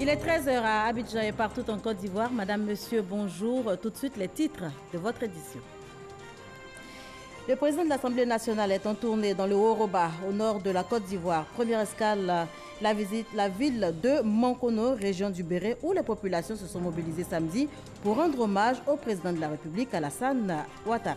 Il est 13 h à Abidjan et partout en Côte d'Ivoire. Madame, Monsieur, bonjour. Tout de suite, les titres de votre édition. Le président de l'Assemblée nationale est en tournée dans le Haut-Roba, au nord de la Côte d'Ivoire. Première escale, la ville de Mankono, région du Béret, où les populations se sont mobilisées samedi pour rendre hommage au président de la République, Alassane Ouattara.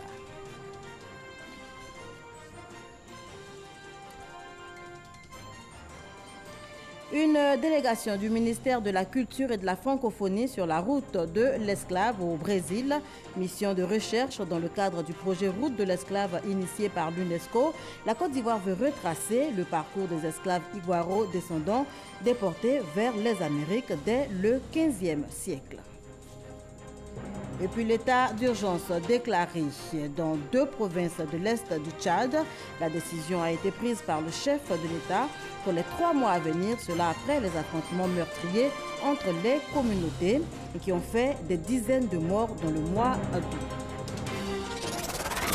Une délégation du ministère de la Culture et de la Francophonie sur la route de l'esclave au Brésil, mission de recherche dans le cadre du projet Route de l'esclave initié par l'UNESCO. La Côte d'Ivoire veut retracer le parcours des esclaves ivoiro-descendants déportés vers les Amériques dès le XVe siècle. Et puis l'état d'urgence déclaré dans 2 provinces de l'Est du Tchad. La décision a été prise par le chef de l'État pour les 3 mois à venir, cela après les affrontements meurtriers entre les communautés et qui ont fait des dizaines de morts dans le mois d'août.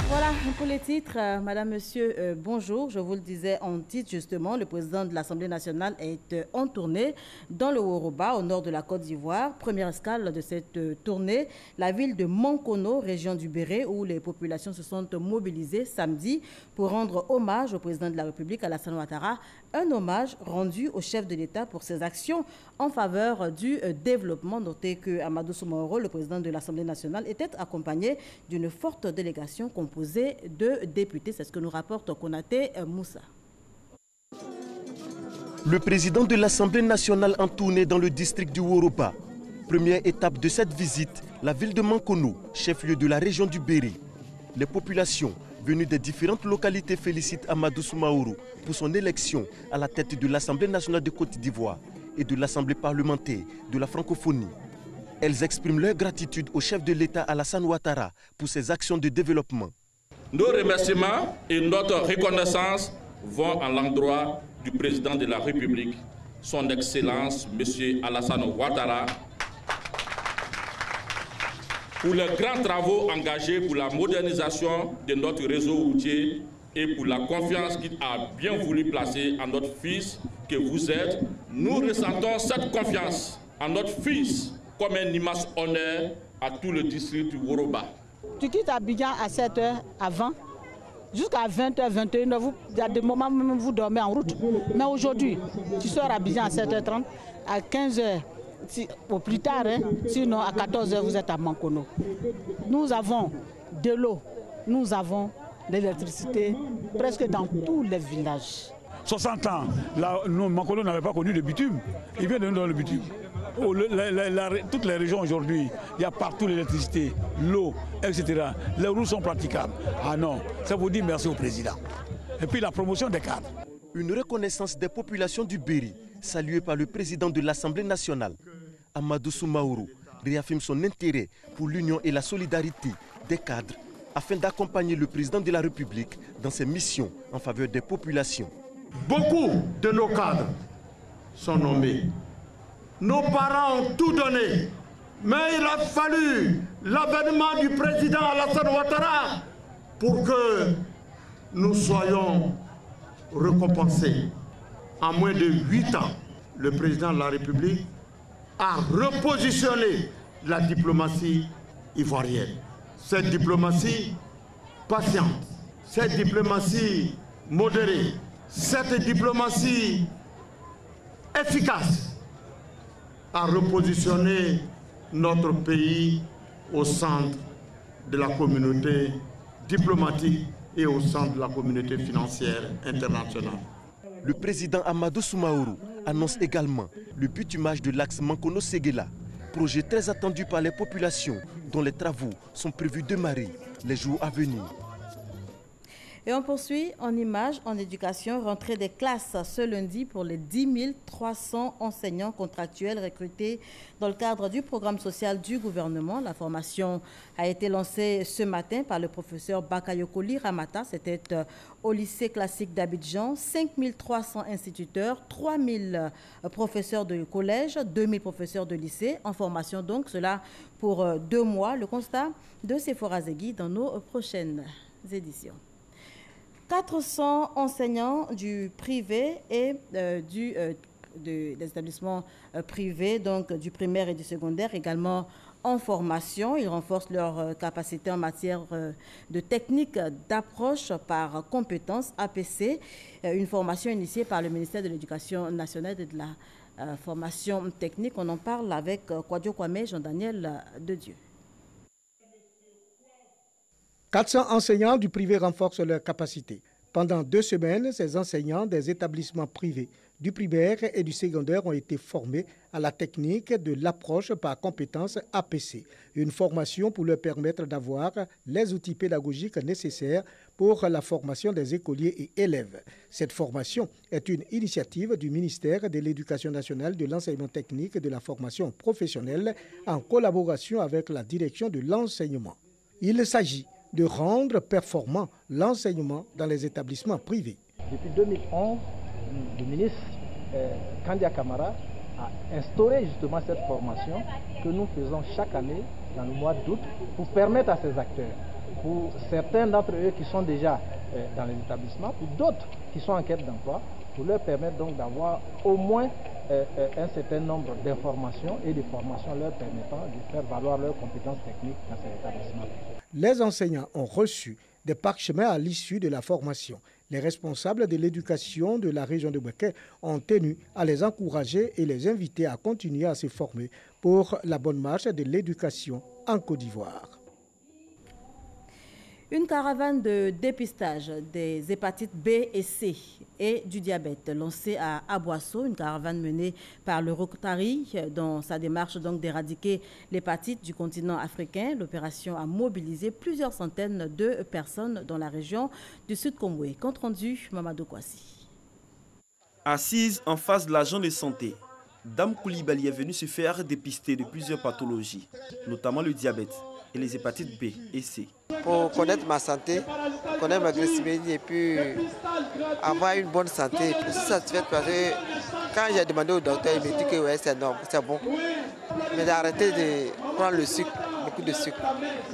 Voilà pour les titres. Madame, Monsieur, bonjour. Je vous le disais en titre justement, le président de l'Assemblée nationale est en tournée dans le Haut-Roba, au nord de la Côte d'Ivoire. Première escale de cette tournée, la ville de Mankono, région du Béret, où les populations se sont mobilisées samedi pour rendre hommage au président de la République, Alassane Ouattara. Un hommage rendu au chef de l'État pour ses actions en faveur du développement. Notez que Amadou Soumaoro, le président de l'Assemblée nationale, était accompagné d'une forte délégation composée de députés. C'est ce que nous rapporte Konaté Moussa. Le président de l'Assemblée nationale en tournée dans le district du Haut-Roba. Première étape de cette visite, la ville de Mankono, chef-lieu de la région du Béret. Les populations venues des différentes localités félicitent Amadou Soumaoro pour son élection à la tête de l'Assemblée nationale de Côte d'Ivoire et de l'Assemblée parlementaire de la francophonie. Elles expriment leur gratitude au chef de l'État Alassane Ouattara pour ses actions de développement. Nos remerciements et notre reconnaissance vont à l'endroit du président de la République, son Excellence, M. Alassane Ouattara, pour les grands travaux engagés pour la modernisation de notre réseau routier et pour la confiance qu'il a bien voulu placer en notre fils que vous êtes. Nous ressentons cette confiance en notre fils comme un immense honneur à tout le district du Haut-Roba. Tu quittes Abidjan à 7 h avant, jusqu'à 20 h, 21 h, il y a des moments où vous dormez en route. Mais aujourd'hui, tu sors à Abidjan à 7 h 30, à 15 h, au plus tard, hein, sinon à 14 h, vous êtes à Mankono. Nous avons de l'eau, nous avons l'électricité presque dans tous les villages. 60 ans, Mankono n'avait pas connu de bitume, il vient de nous donner le bitume. Toutes les régions aujourd'hui, il y a partout l'électricité, l'eau, etc. Les routes sont praticables. Ah non, ça vous dit merci au président. Et puis la promotion des cadres. Une reconnaissance des populations du Béret, saluée par le président de l'Assemblée nationale. Amadou Soumaoro réaffirme son intérêt pour l'union et la solidarité des cadres afin d'accompagner le président de la République dans ses missions en faveur des populations. Beaucoup de nos cadres sont nommés. Nos parents ont tout donné, mais il a fallu l'avènement du président Alassane Ouattara pour que nous soyons récompensés. En moins de 8 ans, le président de la République a repositionné la diplomatie ivoirienne. Cette diplomatie patiente, cette diplomatie modérée, cette diplomatie efficace à repositionner notre pays au centre de la communauté diplomatique et au centre de la communauté financière internationale. Le président Amadou Soumaoro annonce également le bitumage de l'axe Mankono-Séguéla, projet très attendu par les populations dont les travaux sont prévus démarrer les jours à venir. Et on poursuit en images, en éducation, rentrée des classes ce lundi pour les 10 300 enseignants contractuels recrutés dans le cadre du programme social du gouvernement. La formation a été lancée ce matin par le professeur Bakayokoli Ramata. C'était au lycée classique d'Abidjan. 5 300 instituteurs, 3 000 professeurs de collège, 2 000 professeurs de lycée en formation. Donc, cela pour 2 mois. Le constat de Sephora Zegui dans nos prochaines éditions. 400 enseignants du privé et du des établissements privés, donc du primaire et du secondaire, également en formation. Ils renforcent leur capacité en matière de technique d'approche par compétences APC, une formation initiée par le ministère de l'Éducation nationale et de la formation technique. On en parle avec Kwadjo Kwame, Jean-Daniel Dedieu. 400 enseignants du privé renforcent leurs capacités. Pendant 2 semaines, ces enseignants des établissements privés du primaire et du secondaire ont été formés à la technique de l'approche par compétences APC, une formation pour leur permettre d'avoir les outils pédagogiques nécessaires pour la formation des écoliers et élèves. Cette formation est une initiative du ministère de l'Éducation nationale, de l'enseignement technique et de la formation professionnelle en collaboration avec la direction de l'enseignement. Il s'agit de rendre performant l'enseignement dans les établissements privés. Depuis 2011, le ministre Kandia Camara a instauré justement cette formation que nous faisons chaque année dans le mois d'août pour permettre à ces acteurs, pour certains d'entre eux qui sont déjà dans les établissements, pour d'autres qui sont en quête d'emploi, pour leur permettre donc d'avoir au moins un certain nombre d'informations et de formations leur permettant de faire valoir leurs compétences techniques dans ces établissements. Les enseignants ont reçu des parchemins à l'issue de la formation. Les responsables de l'éducation de la région de Bouaké ont tenu à les encourager et les inviter à continuer à se former pour la bonne marche de l'éducation en Côte d'Ivoire. Une caravane de dépistage des hépatites B et C et du diabète lancée à Aboisseau, une caravane menée par le Rotary dans sa démarche donc d'éradiquer l'hépatite du continent africain. L'opération a mobilisé plusieurs centaines de personnes dans la région du Sud-Komoué. Compte rendu, Mamadou Kwasi. Assise en face de l'agent de santé, Dame Koulibaly est venue se faire dépister de plusieurs pathologies, notamment le diabète et les hépatites B et C. Pour connaître ma santé, connaître ma glycémie et puis avoir une bonne santé. Je suis satisfaite parce que quand j'ai demandé au docteur, il m'a dit que ouais, c'est normal, c'est bon. Mais d'arrêter de prendre le sucre, beaucoup de sucre.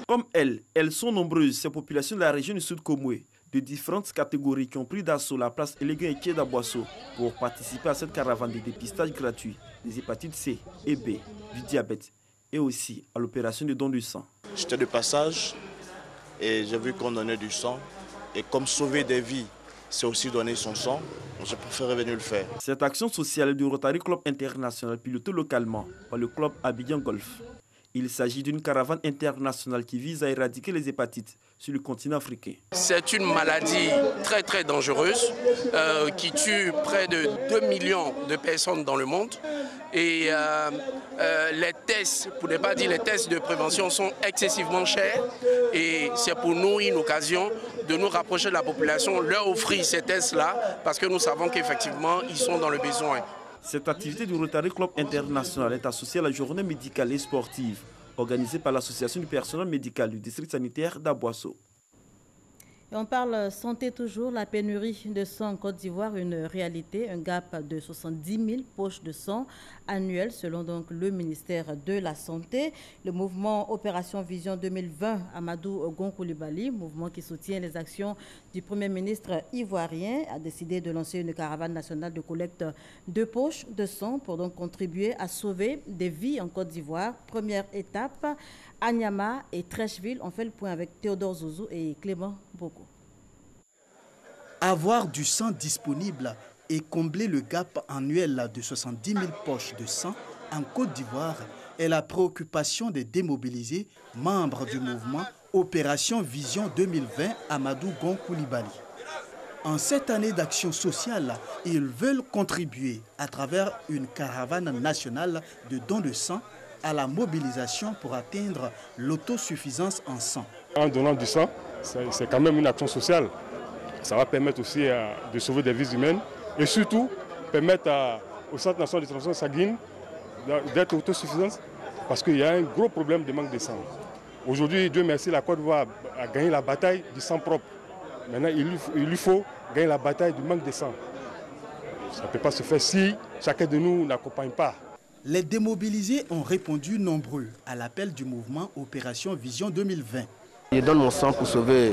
Comme elles sont nombreuses, ces populations de la région du Sud-Komoué, de différentes catégories qui ont pris d'assaut la place Elégué d'Aboisseau pour participer à cette caravane de dépistage gratuit des hépatites C et B, du diabète et aussi à l'opération de don du sang. J'étais de passage et j'ai vu qu'on donnait du sang. Et comme sauver des vies, c'est aussi donner son sang, je préfère venir le faire. Cette action sociale du Rotary Club International pilotée localement par le club Abidjan Golf. Il s'agit d'une caravane internationale qui vise à éradiquer les hépatites sur le continent africain. C'est une maladie très très dangereuse qui tue près de 2 millions de personnes dans le monde. Et les tests, pour ne pas dire les tests de prévention, sont excessivement chers. Et c'est pour nous une occasion de nous rapprocher de la population, leur offrir ces tests-là, parce que nous savons qu'effectivement, ils sont dans le besoin. Cette activité du Rotary Club International est associée à la journée médicale et sportive organisée par l'association du personnel médical du district sanitaire d'Aboisseau. Et on parle santé toujours, la pénurie de sang en Côte d'Ivoire, une réalité, un gap de 70 000 poches de sang annuelles selon donc le ministère de la Santé. Le mouvement Opération Vision 2020, Amadou Gon Koulibaly, mouvement qui soutient les actions du Premier ministre ivoirien, a décidé de lancer une caravane nationale de collecte de poches de sang pour donc contribuer à sauver des vies en Côte d'Ivoire. Première étape, Anyama et Trècheville. On fait le point avec Théodore Zouzou et Clément Boko. Avoir du sang disponible et combler le gap annuel de 70 000 poches de sang en Côte d'Ivoire est la préoccupation des démobilisés, membres du mouvement Opération Vision 2020 Amadou Gon Koulibaly. En cette année d'action sociale, ils veulent contribuer à travers une caravane nationale de dons de sang à la mobilisation pour atteindre l'autosuffisance en sang. En donnant du sang, c'est quand même une action sociale. Ça va permettre aussi de sauver des vies humaines et surtout permettre au Centre national de transfusion sanguine d'être autosuffisant parce qu'il y a un gros problème de manque de sang. Aujourd'hui, Dieu merci, la Côte d'Ivoire a gagné la bataille du sang propre. Maintenant, il lui faut gagner la bataille du manque de sang. Ça ne peut pas se faire si chacun de nous n'accompagne pas. Les démobilisés ont répondu nombreux à l'appel du mouvement Opération Vision 2020. Je donne mon sang pour sauver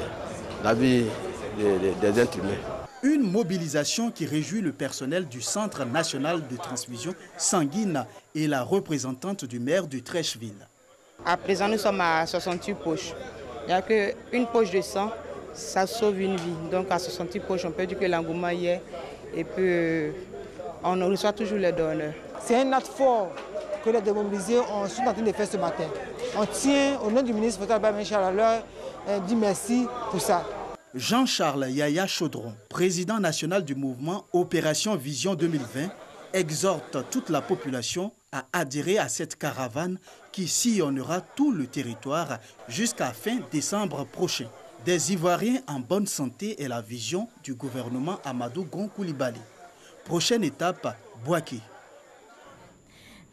la vie des êtres humains. Une mobilisation qui réjouit le personnel du Centre national de transfusion sanguine et la représentante du maire de Trècheville. À présent, nous sommes à 68 poches. Il n'y a qu'une poche de sang, ça sauve une vie. Donc à 68 poches, on peut dire que l'engouement y est et puis on reçoit toujours les donneurs. C'est un acte fort que les démobilisés sont en train de faire ce matin. On tient au nom du ministre Fatal Michel leur dit merci pour ça. Jean-Charles Yaya Chaudron, président national du mouvement Opération Vision 2020, exhorte toute la population à adhérer à cette caravane qui sillonnera tout le territoire jusqu'à fin décembre prochain. Des Ivoiriens en bonne santé est la vision du gouvernement Amadou Gon Coulibaly. Prochaine étape, Bouaké.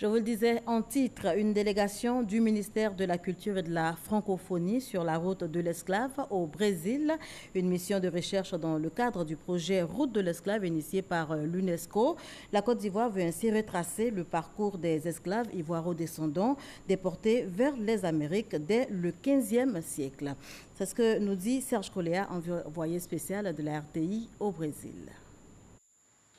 Je vous le disais en titre, une délégation du ministère de la Culture et de la Francophonie sur la route de l'esclave au Brésil. Une mission de recherche dans le cadre du projet Route de l'esclave initié par l'UNESCO. La Côte d'Ivoire veut ainsi retracer le parcours des esclaves ivoiro-descendants déportés vers les Amériques dès le 15e siècle. C'est ce que nous dit Serge Coléa, envoyé spécial de la RTI au Brésil.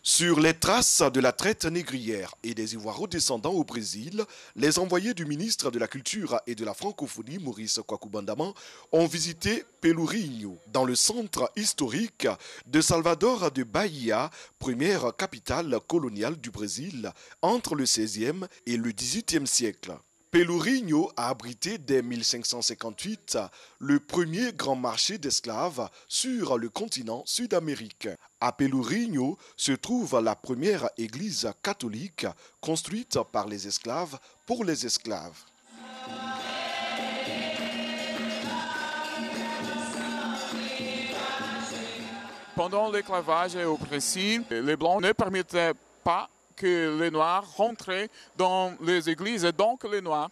Sur les traces de la traite négrière et des Ivoiro-descendants au Brésil, les envoyés du ministre de la Culture et de la Francophonie, Maurice Kwaku-Bandaman, ont visité Pelourinho, dans le centre historique de Salvador de Bahia, première capitale coloniale du Brésil, entre le XVIe et le XVIIIe siècle. Pelourinho a abrité dès 1558 le premier grand marché d'esclaves sur le continent sud-américain. À Pelourinho se trouve la première église catholique construite par les esclaves pour les esclaves. Pendant l'esclavage au Brésil, les Blancs ne permettaient pas que les Noirs rentraient dans les églises. Et donc les Noirs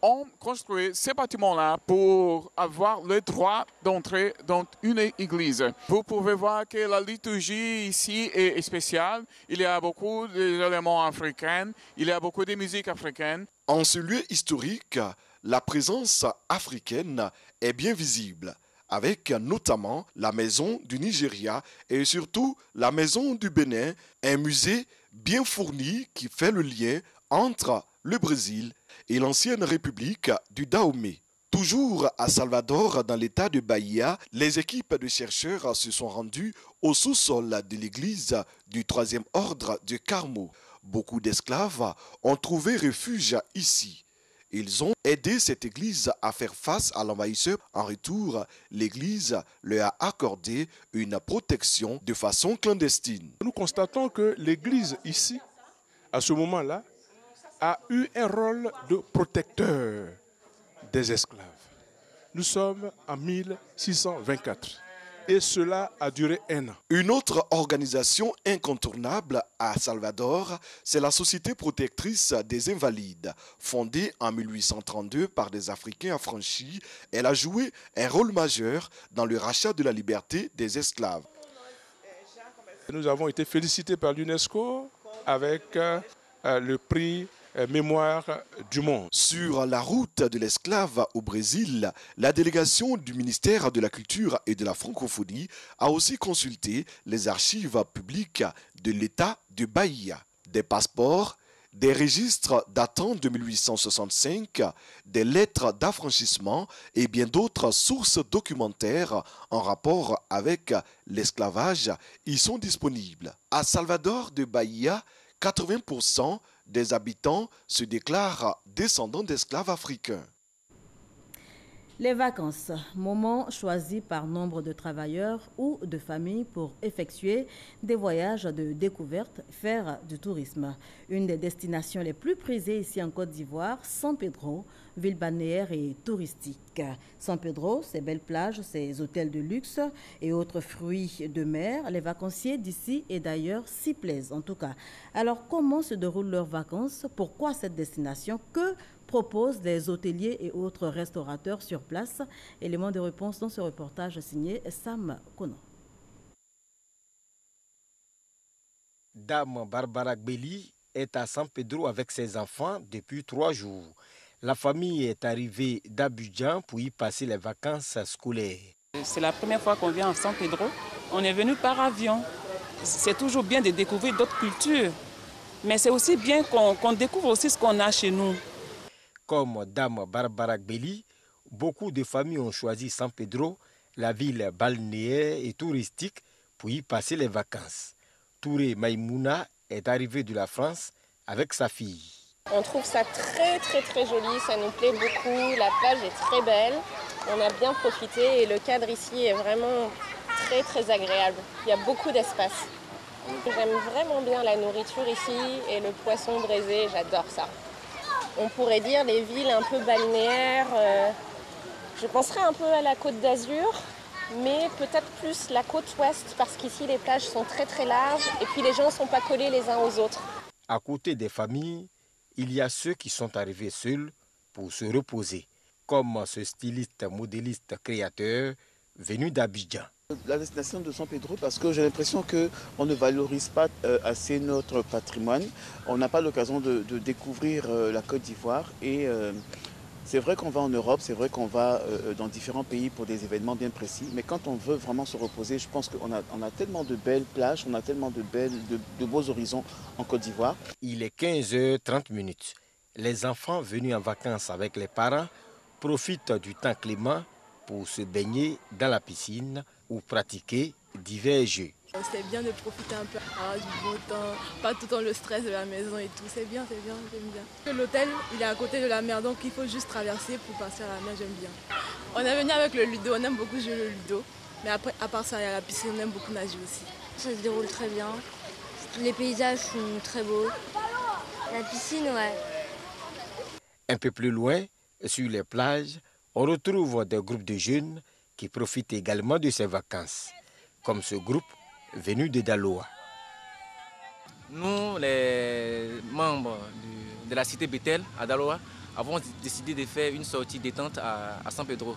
ont construit ces bâtiments-là pour avoir le droit d'entrer dans une église. Vous pouvez voir que la liturgie ici est spéciale. Il y a beaucoup d'éléments africains, il y a beaucoup de musique africaine. En ce lieu historique, la présence africaine est bien visible, avec notamment la maison du Nigeria et surtout la maison du Bénin, un musée bien fourni qui fait le lien entre le Brésil et l'ancienne république du Dahomey. Toujours à Salvador, dans l'état de Bahia, les équipes de chercheurs se sont rendues au sous-sol de l'église du 3e ordre de Carmo. Beaucoup d'esclaves ont trouvé refuge ici. Ils ont aidé cette église à faire face à l'envahisseur. En retour, l'église leur a accordé une protection de façon clandestine. Nous constatons que l'église ici, à ce moment-là, a eu un rôle de protecteur des esclaves. Nous sommes en 1624 et cela a duré 1 an. Une autre organisation incontournable à Salvador, c'est la Société protectrice des invalides. Fondée en 1832 par des Africains affranchis, elle a joué un rôle majeur dans le rachat de la liberté des esclaves. Nous avons été félicités par l'UNESCO avec le prix Mémoire du monde. Sur la route de l'esclave au Brésil, la délégation du ministère de la Culture et de la Francophonie a aussi consulté les archives publiques de l'État de Bahia. Des passeports, des registres datant de 1865, des lettres d'affranchissement et bien d'autres sources documentaires en rapport avec l'esclavage y sont disponibles. À Salvador de Bahia, 80% des habitants se déclarent descendants d'esclaves africains. Les vacances, moment choisi par nombre de travailleurs ou de familles pour effectuer des voyages de découverte, faire du tourisme. Une des destinations les plus prisées ici en Côte d'Ivoire, San Pedro, ville balnéaire et touristique. San Pedro, ses belles plages, ses hôtels de luxe et autres fruits de mer, les vacanciers d'ici et d'ailleurs s'y plaisent en tout cas. Alors comment se déroulent leurs vacances? Pourquoi cette destination? Que proposent les hôteliers et autres restaurateurs sur place? Élément de réponse dans ce reportage signé Sam Kono. Dame Barbara Gbeli est à San Pedro avec ses enfants depuis 3 jours. La famille est arrivée d'Abidjan pour y passer les vacances scolaires. C'est la première fois qu'on vient à San Pedro on est venu par avion. C'est toujours bien de découvrir d'autres cultures. Mais c'est aussi bien qu'on découvre aussi ce qu'on a chez nous. Comme Dame Barbara Gbeli, beaucoup de familles ont choisi San Pedro, la ville balnéaire et touristique, pour y passer les vacances. Touré Maïmouna est arrivé de la France avec sa fille. On trouve ça très joli, ça nous plaît beaucoup. La plage est très belle, on a bien profité et le cadre ici est vraiment très agréable. Il y a beaucoup d'espace. J'aime vraiment bien la nourriture ici et le poisson braisé, j'adore ça. On pourrait dire les villes un peu balnéaires, je penserais un peu à la Côte d'Azur, mais peut-être plus la côte ouest parce qu'ici les plages sont très larges et puis les gens ne sont pas collés les uns aux autres. À côté des familles, il y a ceux qui sont arrivés seuls pour se reposer, comme ce styliste, modéliste, créateur venu d'Abidjan. La destination de San Pedro parce que j'ai l'impression qu'on ne valorise pas assez notre patrimoine. On n'a pas l'occasion de découvrir la Côte d'Ivoire et c'est vrai qu'on va en Europe, c'est vrai qu'on va dans différents pays pour des événements bien précis, mais quand on veut vraiment se reposer, je pense qu'on a tellement de belles plages, on a tellement de beaux horizons en Côte d'Ivoire. Il est 15h30. Les enfants venus en vacances avec les parents profitent du temps clément pour se baigner dans la piscine ou pratiquer divers jeux. C'est bien de profiter un peu du beau temps, pas tout le temps le stress de la maison et tout. C'est bien, j'aime bien. L'hôtel, il est à côté de la mer, donc il faut juste traverser pour passer à la mer, j'aime bien. On est venu avec le ludo, on aime beaucoup jouer le ludo. Mais après, à part ça, il y a la piscine, on aime beaucoup nager aussi. Ça se déroule très bien. Les paysages sont très beaux. La piscine, ouais. Un peu plus loin, sur les plages, on retrouve des groupes de jeunes qui profitent également de ces vacances, comme ce groupe venu de Daloa. Nous, les membres de la cité Bethel à Daloa, avons décidé de faire une sortie détente à San Pedro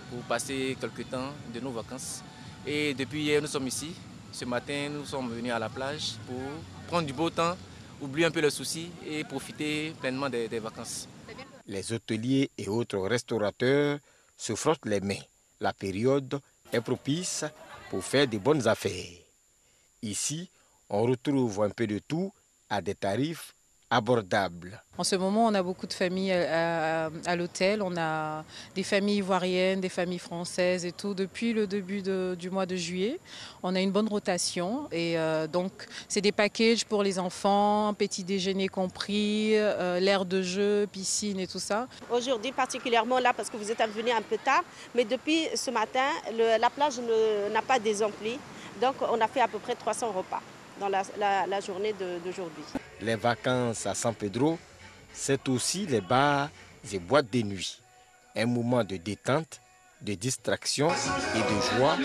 pour passer quelques temps de nos vacances. Et depuis hier, nous sommes ici. Ce matin, nous sommes venus à la plage pour prendre du beau temps, oublier un peu les soucis et profiter pleinement des vacances. Les hôteliers et autres restaurateurs se frottent les mains. La période est propice pour faire de bonnes affaires. Ici, on retrouve un peu de tout à des tarifs abordables. En ce moment, on a beaucoup de familles à l'hôtel. On a des familles ivoiriennes, des familles françaises et tout. Depuis le début du mois de juillet, on a une bonne rotation. Et donc, c'est des packages pour les enfants, petit déjeuner compris, l'aire de jeu, piscine et tout ça. Aujourd'hui, particulièrement là, parce que vous êtes venus un peu tard, mais depuis ce matin, la plage n'a pas désempli. Donc, on a fait à peu près 300 repas dans la journée d'aujourd'hui. Les vacances à San Pedro, c'est aussi les bars et boîtes de nuit. Un moment de détente, de distraction et de joie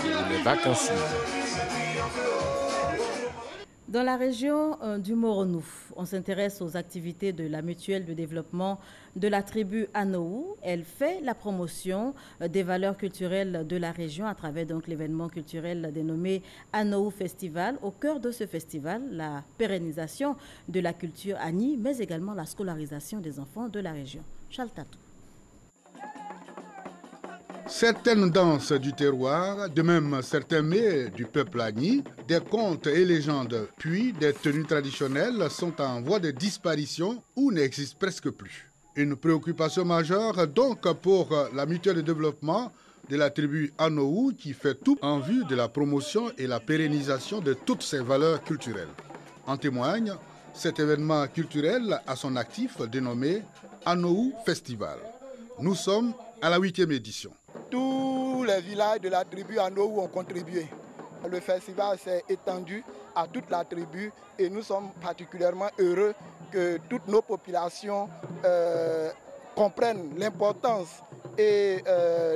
pour les vacanciers. Dans la région du Moronou, on s'intéresse aux activités de la mutuelle de développement de la tribu Anohou. Elle fait la promotion des valeurs culturelles de la région à travers donc l'événement culturel dénommé Anohou Festival. Au cœur de ce festival, la pérennisation de la culture Ani, mais également la scolarisation des enfants de la région. Charles Tatou. Certaines danses du terroir, de même certains mets du peuple Ani, des contes et légendes, puis des tenues traditionnelles sont en voie de disparition ou n'existent presque plus. Une préoccupation majeure donc pour la mutuelle de développement de la tribu Anohou qui fait tout en vue de la promotion et la pérennisation de toutes ces valeurs culturelles. En témoigne cet événement culturel à son actif dénommé Anohou Festival. Nous sommes à la 8e édition. Tous les villages de la tribu Anohou ont contribué. Le festival s'est étendu à toute la tribu et nous sommes particulièrement heureux que toutes nos populations comprennent l'importance et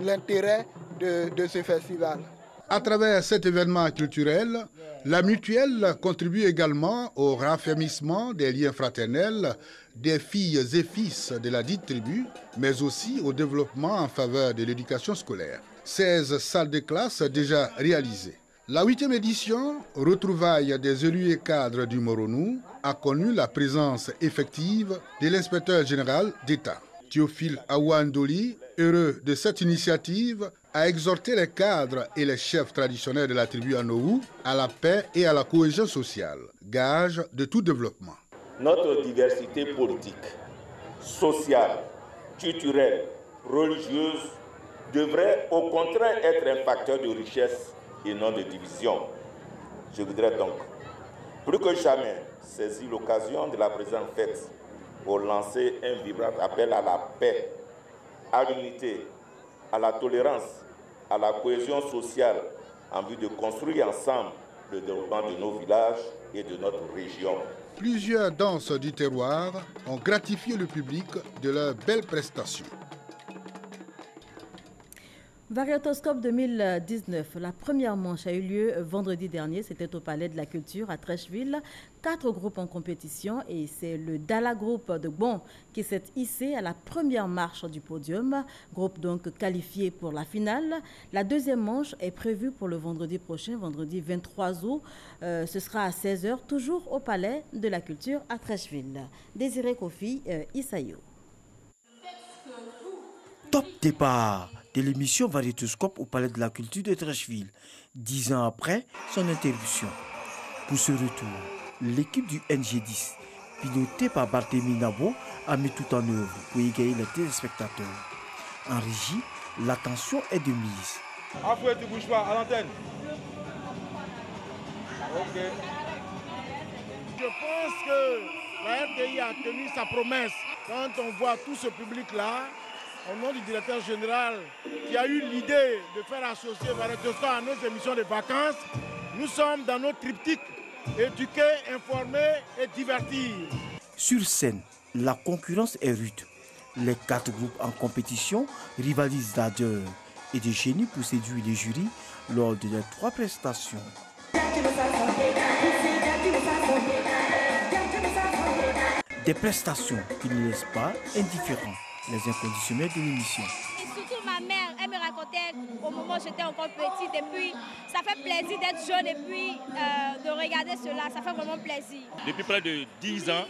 l'intérêt de ce festival. À travers cet événement culturel, la mutuelle contribue également au raffermissement des liens fraternels des filles et fils de la dite tribu, mais aussi au développement en faveur de l'éducation scolaire. 16 salles de classe déjà réalisées. La 8e édition, retrouvailles des élus et cadres du Moronou, a connu la présence effective de l'inspecteur général d'État. Théophile Awandoli, heureux de cette initiative, a exhorté les cadres et les chefs traditionnels de la tribu Anohou à la paix et à la cohésion sociale, gage de tout développement. Notre diversité politique, sociale, culturelle, religieuse devrait au contraire être un facteur de richesse et non de division. Je voudrais donc, plus que jamais, saisir l'occasion de la présente fête pour lancer un vibrant appel à la paix, à l'unité, à la tolérance, à la cohésion sociale, en vue de construire ensemble le développement de nos villages et de notre région. Plusieurs danses du terroir ont gratifié le public de leurs belles prestations. Variétoscope 2019, la première manche a eu lieu vendredi dernier, c'était au Palais de la Culture à Trècheville. 4 groupes en compétition et c'est le Dala Group de Bon qui s'est hissé à la première marche du podium, groupe donc qualifié pour la finale. La deuxième manche est prévue pour le vendredi prochain, vendredi 23 août. Ce sera à 16h, toujours au Palais de la Culture à Trècheville. Désiré Kofi, Isaïo. Top départ de l'émission Variétoscope au Palais de la Culture de Trècheville, 10 ans après son interruption. Pour ce retour, l'équipe du NG10, pilotée par Barthélemy Nabo, a mis tout en œuvre pour égayer les téléspectateurs. En régie, l'attention est de mise. Afoué, tu bouges pas, à l'antenne. Ok. Je pense que la RDI a tenu sa promesse. Quand on voit tout ce public-là, au nom du directeur général qui a eu l'idée de faire associer Variétoscope à nos émissions de vacances, nous sommes dans notre triptyque éduquer, informer et divertir. Sur scène, la concurrence est rude. Les 4 groupes en compétition rivalisent d'ardeur et de génie pour séduire les jurys lors de leurs 3 prestations. Des prestations qui ne laissent pas indifférents les inconditionnels de l'émission. Surtout ma mère, elle me racontait au moment où j'étais encore petite et puis ça fait plaisir d'être jeune et puis de regarder cela, ça fait vraiment plaisir. Depuis près de 10 ans,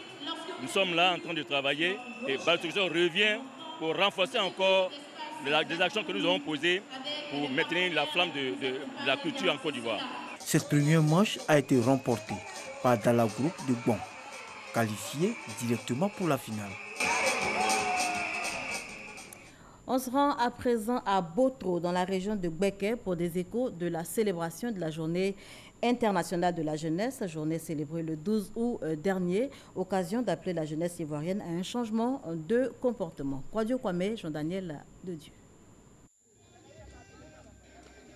nous sommes là en train de travailler et Variétoscope revient pour renforcer encore des actions que nous avons posées pour maintenir la flamme de la culture en Côte d'Ivoire. Cette première manche a été remportée par Dala Group de Bon, qualifié directement pour la finale. On se rend à présent à Botro, dans la région de Gbeke, pour des échos de la célébration de la journée internationale de la jeunesse, journée célébrée le 12 août dernier, occasion d'appeler la jeunesse ivoirienne à un changement de comportement. Kwadio Kwame, Jean-Daniel de Dieu.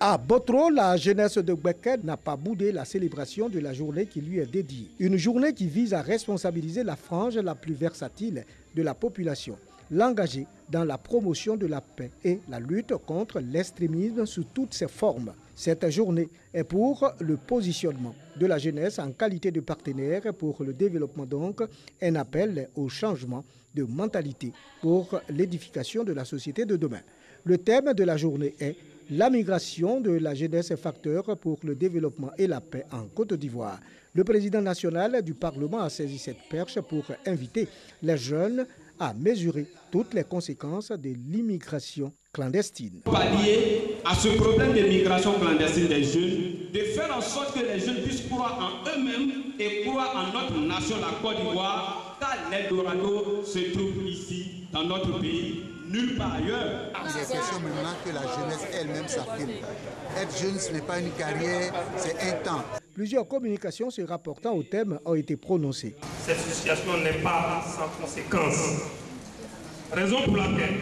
À Botro, la jeunesse de Gbeke n'a pas boudé la célébration de la journée qui lui est dédiée. Une journée qui vise à responsabiliser la frange la plus versatile de la population, l'engager dans la promotion de la paix et la lutte contre l'extrémisme sous toutes ses formes. Cette journée est pour le positionnement de la jeunesse en qualité de partenaire pour le développement, donc un appel au changement de mentalité pour l'édification de la société de demain. Le thème de la journée est la migration de la jeunesse, facteur pour le développement et la paix en Côte d'Ivoire. Le président national du Parlement a saisi cette perche pour inviter les jeunes à mesurer toutes les conséquences de l'immigration clandestine. Pallier à ce problème de migration clandestine des jeunes, de faire en sorte que les jeunes puissent croire en eux-mêmes et croire en notre nation, la Côte d'Ivoire, car l'Eldorado se trouve ici, dans notre pays, nulle part ailleurs. Il est question maintenant que la jeunesse elle-même s'affirme. Être jeune, ce n'est pas une carrière, c'est un temps. Plusieurs communications se rapportant au thème ont été prononcées. Cette situation n'est pas sans conséquence. Raison pour laquelle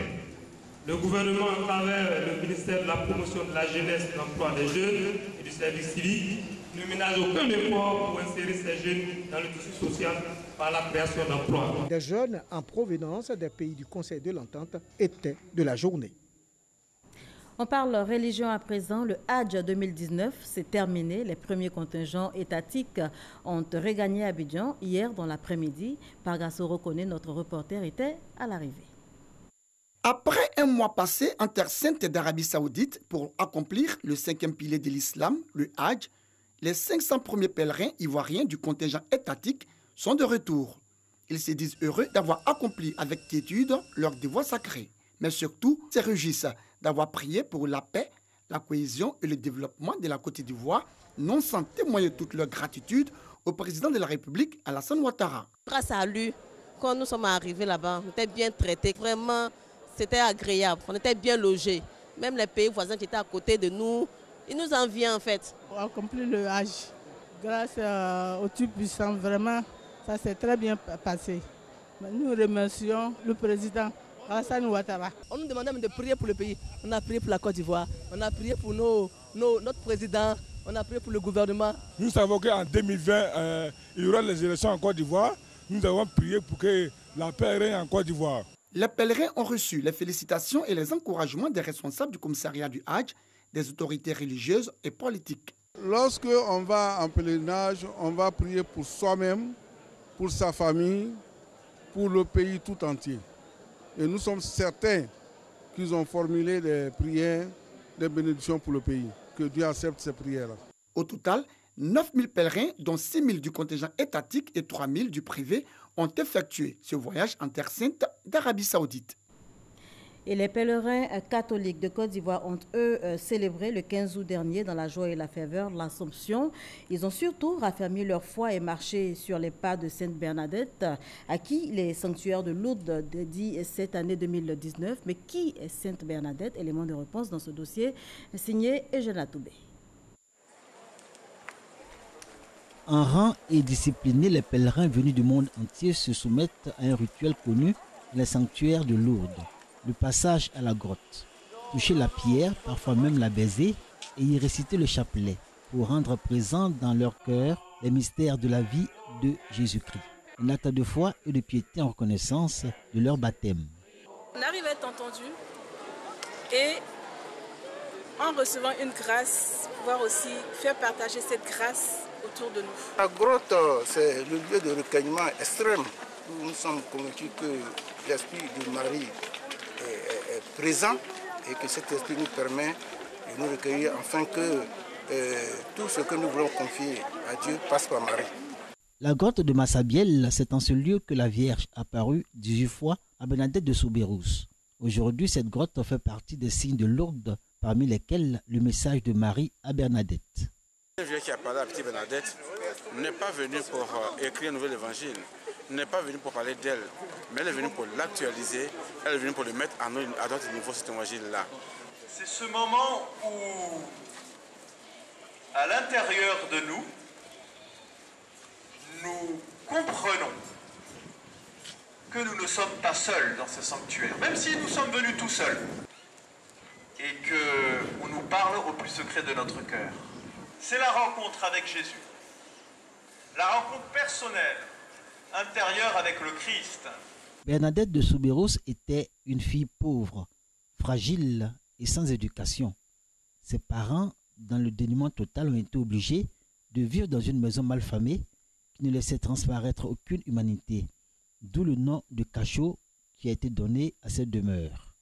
le gouvernement, à travers le ministère de la promotion de la jeunesse, de l'emploi des jeunes et du service civique, ne ménage aucun effort pour insérer ces jeunes dans le tissu social par la création d'emplois. Des jeunes en provenance des pays du Conseil de l'Entente étaient de la journée. On parle religion à présent. Le Hadj 2019 s'est terminé. Les premiers contingents étatiques ont regagné Abidjan hier dans l'après-midi. Pargasso reconnaît, notre reporter était à l'arrivée. Après un mois passé en terre sainte d'Arabie Saoudite pour accomplir le 5e pilier de l'islam, le Hadj, les 500 premiers pèlerins ivoiriens du contingent étatique sont de retour. Ils se disent heureux d'avoir accompli avec quiétude leur devoir sacré, mais surtout se réjouissent d'avoir prié pour la paix, la cohésion et le développement de la Côte d'Ivoire, non sans témoigner toute leur gratitude au président de la République, Alassane Ouattara. Grâce à lui, quand nous sommes arrivés là-bas, on était bien traités. Vraiment, c'était agréable. On était bien logés. Même les pays voisins qui étaient à côté de nous, ils nous enviaient en fait. On a accompli le Hajj. Grâce au Tout-Puissant, vraiment, ça s'est très bien passé. Nous remercions le président Alassane Ouattara. On nous demandait de prier pour le pays. On a prié pour la Côte d'Ivoire. On a prié pour notre président. On a prié pour le gouvernement. Nous savons qu'en 2020, il y aura les élections en Côte d'Ivoire. Nous avons prié pour que la paix règne en Côte d'Ivoire. Les pèlerins ont reçu les félicitations et les encouragements des responsables du commissariat du Hajj, des autorités religieuses et politiques. Lorsque on va en pèlerinage, on va prier pour soi-même, pour sa famille, pour le pays tout entier. Et nous sommes certains qu'ils ont formulé des prières, des bénédictions pour le pays. Que Dieu accepte ces prières-là. Au total, 9000 pèlerins, dont 6000 du contingent étatique et 3000 du privé, ont effectué ce voyage en Terre Sainte d'Arabie Saoudite. Et les pèlerins catholiques de Côte d'Ivoire ont, eux, célébré le 15 août dernier dans la joie et la ferveur l'Assomption. Ils ont surtout raffermi leur foi et marché sur les pas de Sainte Bernadette, à qui les sanctuaires de Lourdes dédient cette année 2019. Mais qui est Sainte Bernadette? Élément de réponse dans ce dossier signé Eugène Atoubé. En rang et disciplinés, les pèlerins venus du monde entier se soumettent à un rituel connu, les sanctuaires de Lourdes. Le passage à la grotte, toucher la pierre, parfois même la baiser, et y réciter le chapelet pour rendre présent dans leur cœur les mystères de la vie de Jésus-Christ. Un acte de foi et de piété en reconnaissance de leur baptême. On arrive à être entendu et en recevant une grâce, pouvoir aussi faire partager cette grâce autour de nous. La grotte, c'est le lieu de recueillement extrême où nous sommes convaincus que l'esprit de Marie est présent et que cet esprit nous permet de nous recueillir afin que tout ce que nous voulons confier à Dieu passe par Marie. La grotte de Massabielle, c'est en ce lieu que la Vierge apparut 18 fois à Bernadette de Soubirous. Aujourd'hui, cette grotte fait partie des signes de Lourdes, parmi lesquels le message de Marie à Bernadette. Le vieux qui a parlé à Petite Bernadette n'est pas venu pour écrire un nouvel évangile, n'est pas venu pour parler d'elle, mais elle est venue pour l'actualiser, elle est venue pour le mettre à notre niveau, cet évangile-là. C'est ce moment où, à l'intérieur de nous, nous comprenons que nous ne sommes pas seuls dans ce sanctuaire, même si nous sommes venus tout seuls, et qu'on nous parle au plus secret de notre cœur. C'est la rencontre avec Jésus, la rencontre personnelle, intérieure avec le Christ. Bernadette de Soubirous était une fille pauvre, fragile et sans éducation. Ses parents, dans le dénuement total, ont été obligés de vivre dans une maison malfamée qui ne laissait transparaître aucune humanité, d'où le nom de cachot qui a été donné à cette demeure.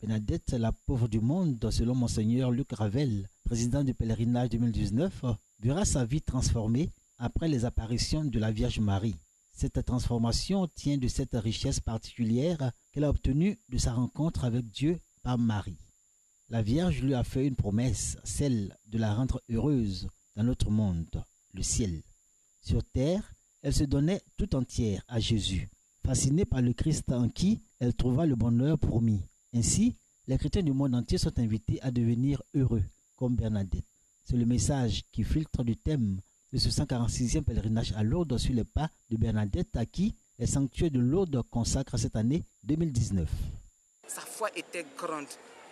Bernadette, la pauvre du monde, selon Monseigneur Luc Ravel, président du pèlerinage 2019, verra sa vie transformée après les apparitions de la Vierge Marie. Cette transformation tient de cette richesse particulière qu'elle a obtenue de sa rencontre avec Dieu par Marie. La Vierge lui a fait une promesse, celle de la rendre heureuse dans notre monde, le ciel. Sur terre, elle se donnait tout entière à Jésus, fascinée par le Christ en qui elle trouva le bonheur promis. Ainsi, les chrétiens du monde entier sont invités à devenir heureux, comme Bernadette. C'est le message qui filtre du thème de ce 146e pèlerinage à Lourdes sur les pas de Bernadette, à qui les sanctuaires de Lourdes consacrent cette année 2019. Sa foi était grande.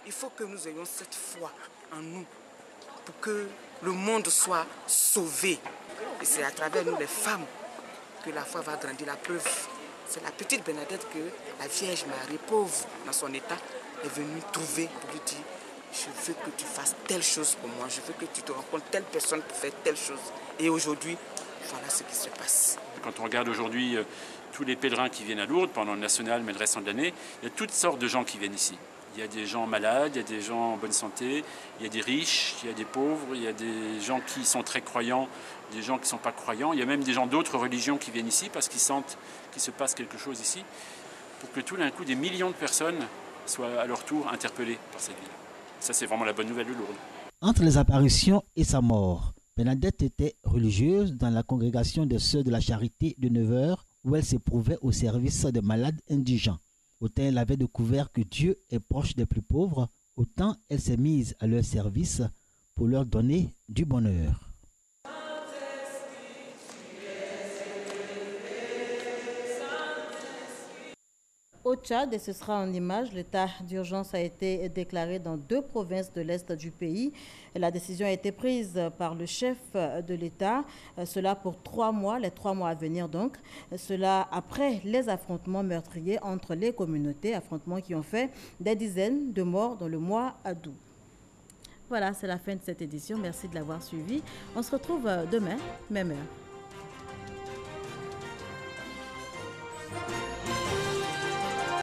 Il faut que nous ayons cette foi en nous pour que le monde soit sauvé. Et c'est à travers nous, les femmes, que la foi va grandir. La preuve, c'est la petite Bernadette que la Vierge Marie, pauvre dans son état, est venue trouver pour lui dire: je veux que tu fasses telle chose pour moi, je veux que tu te rencontres telle personne pour faire telle chose. Et aujourd'hui, voilà ce qui se passe. Quand on regarde aujourd'hui tous les pèlerins qui viennent à Lourdes pendant le national, mais le restant de l'année, il y a toutes sortes de gens qui viennent ici. Il y a des gens malades, il y a des gens en bonne santé, il y a des riches, il y a des pauvres, il y a des gens qui sont très croyants, des gens qui ne sont pas croyants. Il y a même des gens d'autres religions qui viennent ici parce qu'ils sentent qu'il se passe quelque chose ici, pour que tout d'un coup des millions de personnes soient à leur tour interpellées par cette ville. Ça, c'est vraiment la bonne nouvelle de Lourdes. Entre les apparitions et sa mort, Bernadette était religieuse dans la congrégation des Sœurs de la Charité de Nevers, où elle s'éprouvait au service des malades indigents. Autant elle avait découvert que Dieu est proche des plus pauvres, autant elle s'est mise à leur service pour leur donner du bonheur. Au Tchad, et ce sera en image, l'état d'urgence a été déclaré dans 2 provinces de l'Est du pays. La décision a été prise par le chef de l'État, cela pour 3 mois, les 3 mois à venir donc. Cela après les affrontements meurtriers entre les communautés, affrontements qui ont fait des dizaines de morts dans le mois d'août. Voilà, c'est la fin de cette édition. Merci de l'avoir suivi. On se retrouve demain, même heure.